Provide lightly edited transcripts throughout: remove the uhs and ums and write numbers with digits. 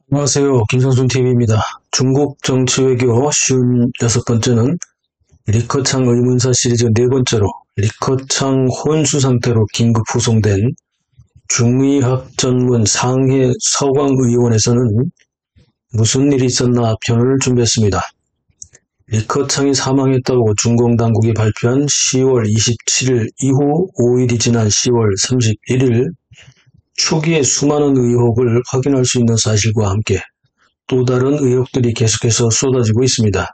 안녕하세요. 김성순 TV입니다. 중국 정치 외교 쉬운 6번째는 리커창 의문사 시리즈 4번째로 리커창 혼수 상태로 긴급 후송된 중의학 전문 상해 서광의원에서는 무슨 일이 있었나 편을 준비했습니다. 리커창이 사망했다고 중공 당국이 발표한 10월 27일 이후 5일이 지난 10월 31일 초기에 수많은 의혹을 확인할 수 있는 사실과 함께 또 다른 의혹들이 계속해서 쏟아지고 있습니다.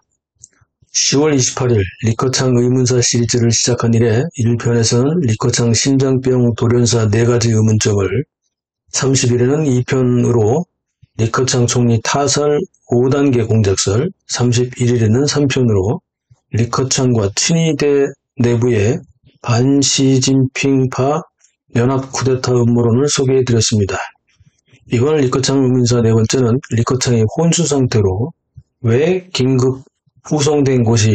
10월 28일 리커창 의문사 시리즈를 시작한 이래 1편에서는 리커창 심장병 돌연사 4가지 의문점을, 30일에는 2편으로 리커창 총리 타살 5단계 공작설, 31일에는 3편으로 리커창과 친위대 내부의 반시진핑파 연합 쿠데타 음모론을 소개해드렸습니다. 이번 리커창 의문사 4번째는 리커창이 혼수 상태로 왜 긴급 후송된 곳이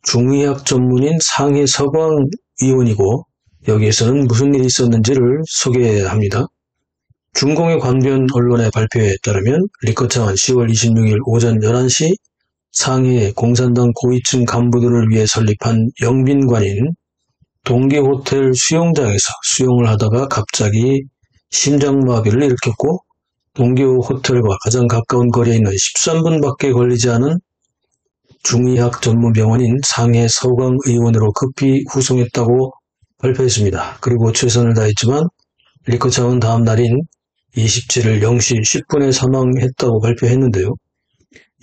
중의학 전문인 상해 서광의원이고 여기에서는 무슨 일이 있었는지를 소개합니다. 중공의 관변 언론의 발표에 따르면 리커창은 10월 26일 오전 11시 상해 공산당 고위층 간부들을 위해 설립한 영빈관인 동계호텔 수영장에서 수영을 하다가 갑자기 심장마비를 일으켰고, 동계호텔과 가장 가까운 거리에 있는 13분밖에 걸리지 않은 중의학 전문병원인 상해 서광의원으로 급히 후송했다고 발표했습니다. 그리고 최선을 다했지만 리커창은 다음 날인 27일 0시 10분에 사망했다고 발표했는데요.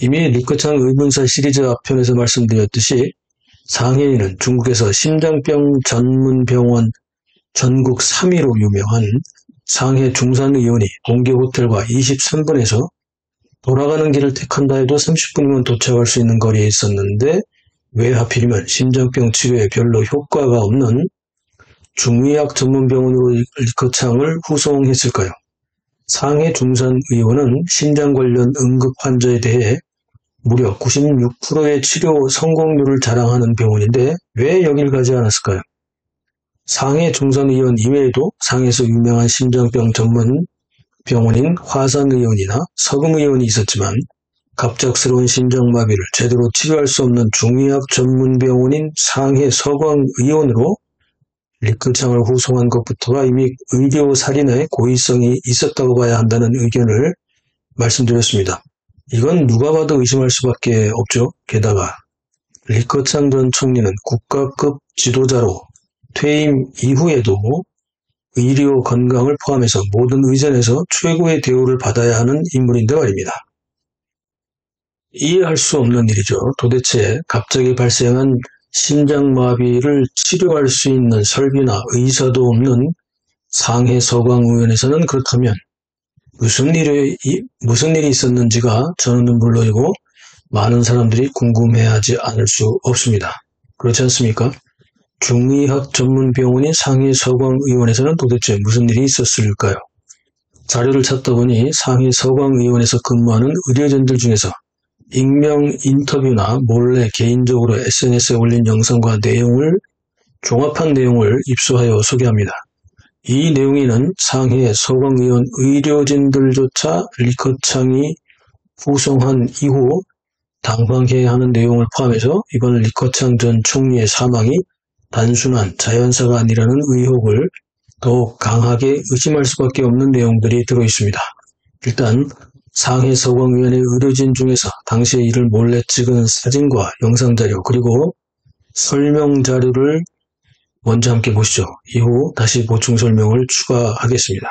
이미 리커창 의문사 시리즈 앞편에서 말씀드렸듯이 상해에는 중국에서 심장병 전문병원 전국 3위로 유명한 상해 중산의원이 동계호텔과 23분에서 돌아가는 길을 택한다 해도 30분이면 도착할 수 있는 거리에 있었는데 왜 하필이면 심장병 치료에 별로 효과가 없는 중의학 전문병원으로 리커창을 후송했을까요? 상해 중산의원은 심장 관련 응급 환자에 대해 무려 96%의 치료 성공률을 자랑하는 병원인데 왜 여길 가지 않았을까요? 상해 중산의원 이외에도 상해에서 유명한 심장병 전문 병원인 화산의원이나 서금의원이 있었지만 갑작스러운 심장마비를 제대로 치료할 수 없는 중의학 전문 병원인 상해 서광의원으로 리커창을 후송한 것부터가 이미 의료살인의 고의성이 있었다고 봐야 한다는 의견을 말씀드렸습니다. 이건 누가 봐도 의심할 수밖에 없죠. 게다가 리커창 전 총리는 국가급 지도자로 퇴임 이후에도 의료 건강을 포함해서 모든 의전에서 최고의 대우를 받아야 하는 인물인데 말입니다. 이해할 수 없는 일이죠. 도대체 갑자기 발생한 심장마비를 치료할 수 있는 설비나 의사도 없는 상해 서광의원에서는 그렇다면 무슨 일이 있었는지가 저는 물론이고 많은 사람들이 궁금해하지 않을 수 없습니다. 그렇지 않습니까? 중의학 전문병원인 상해 서광의원에서는 도대체 무슨 일이 있었을까요? 자료를 찾다 보니 상해 서광의원에서 근무하는 의료진들 중에서 익명 인터뷰나 몰래 개인적으로 SNS에 올린 영상과 종합한 내용을 입수하여 소개합니다. 이 내용에는 상해 서광의원 의료진들조차 리커창이 후송한 이후 당황해야 하는 내용을 포함해서 이번 리커창 전 총리의 사망이 단순한 자연사가 아니라는 의혹을 더욱 강하게 의심할 수밖에 없는 내용들이 들어있습니다. 일단 상해 서광의원의 의료진 중에서 당시의 일을 몰래 찍은 사진과 영상자료 그리고 설명자료를 먼저 함께 보시죠. 이후 다시 보충 설명을 추가하겠습니다.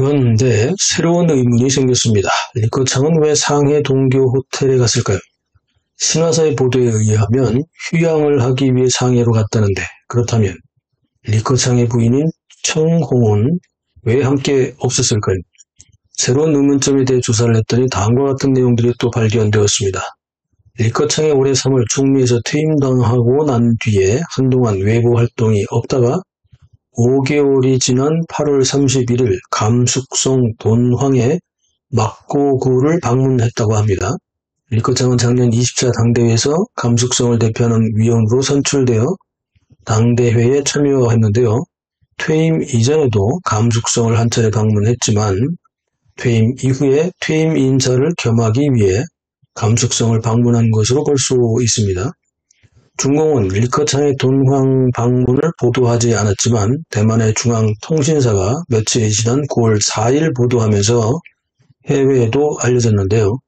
그런데 새로운 의문이 생겼습니다. 리커창은 왜 상해 동교 호텔에 갔을까요? 신화사의 보도에 의하면 휴양을 하기 위해 상해로 갔다는데, 그렇다면 리커창의 부인인 청홍은 왜 함께 없었을까요? 새로운 의문점에 대해 조사를 했더니 다음과 같은 내용들이 또 발견되었습니다. 리커창이 올해 3월 중미에서 퇴임당하고 난 뒤에 한동안 외부 활동이 없다가 5개월이 지난 8월 31일 감숙성 돈황의 막고구를 방문했다고 합니다. 리커창은 작년 20차 당대회에서 감숙성을 대표하는 위원으로 선출되어 당대회에 참여했는데요. 퇴임 이전에도 감숙성을 한 차례 방문했지만 퇴임 이후에 퇴임 인사를 겸하기 위해 감숙성을 방문한 것으로 볼 수 있습니다. 중공은 리커창의 돈황 방문을 보도하지 않았지만 대만의 중앙통신사가 며칠 지난 9월 4일 보도하면서 해외에도 알려졌는데요.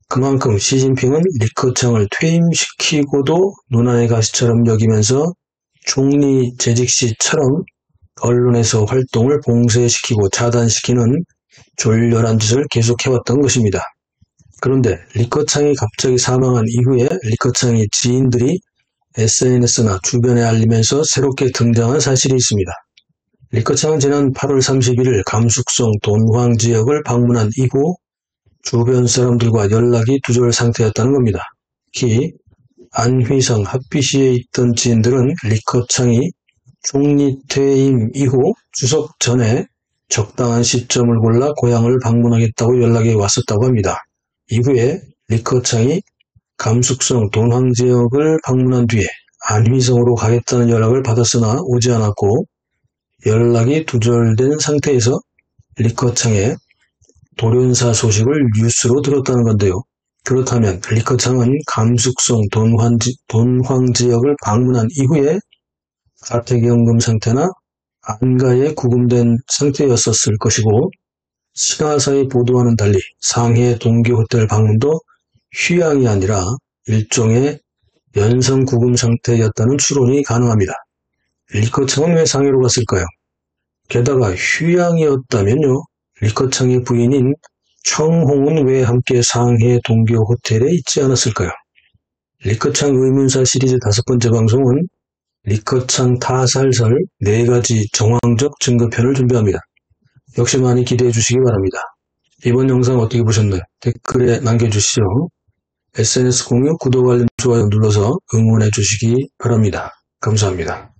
그만큼 시진핑은 리커창을 퇴임시키고도 눈안의 가시처럼 여기면서 총리 재직 시처럼 언론에서 활동을 봉쇄시키고 차단시키는 졸렬한 짓을 계속해왔던 것입니다. 그런데 리커창이 갑자기 사망한 이후에 리커창의 지인들이 SNS나 주변에 알리면서 새롭게 등장한 사실이 있습니다. 리커창은 지난 8월 31일 감숙성 돈황 지역을 방문한 이후 주변 사람들과 연락이 두절 상태였다는 겁니다. 특히 안휘성 합비시에 있던 지인들은 리커창이 총리 퇴임 이후 추석 전에 적당한 시점을 골라 고향을 방문하겠다고 연락이 왔었다고 합니다. 이후에 리커창이 감숙성 돈황 지역을 방문한 뒤에 안휘성으로 가겠다는 연락을 받았으나 오지 않았고 연락이 두절된 상태에서 리커창의 돌연사 소식을 뉴스로 들었다는 건데요. 그렇다면 리커창은 감숙성 돈황 지역을 방문한 이후에 가택연금 상태나 안가에 구금된 상태였었을 것이고 신화사의 보도와는 달리 상해 동교 호텔 방문도 휴양이 아니라 일종의 연성 구금 상태였다는 추론이 가능합니다. 리커창은 왜 상해로 갔을까요? 게다가 휴양이었다면요. 리커창의 부인인 청홍은 왜 함께 상해 동교 호텔에 있지 않았을까요? 리커창 의문사 시리즈 5번째 방송은 리커창 타살설 4가지 정황적 증거편을 준비합니다. 역시 많이 기대해 주시기 바랍니다. 이번 영상 어떻게 보셨나요? 댓글에 남겨주시죠. SNS 공유, 구독, 알림, 좋아요 눌러서 응원해 주시기 바랍니다. 감사합니다.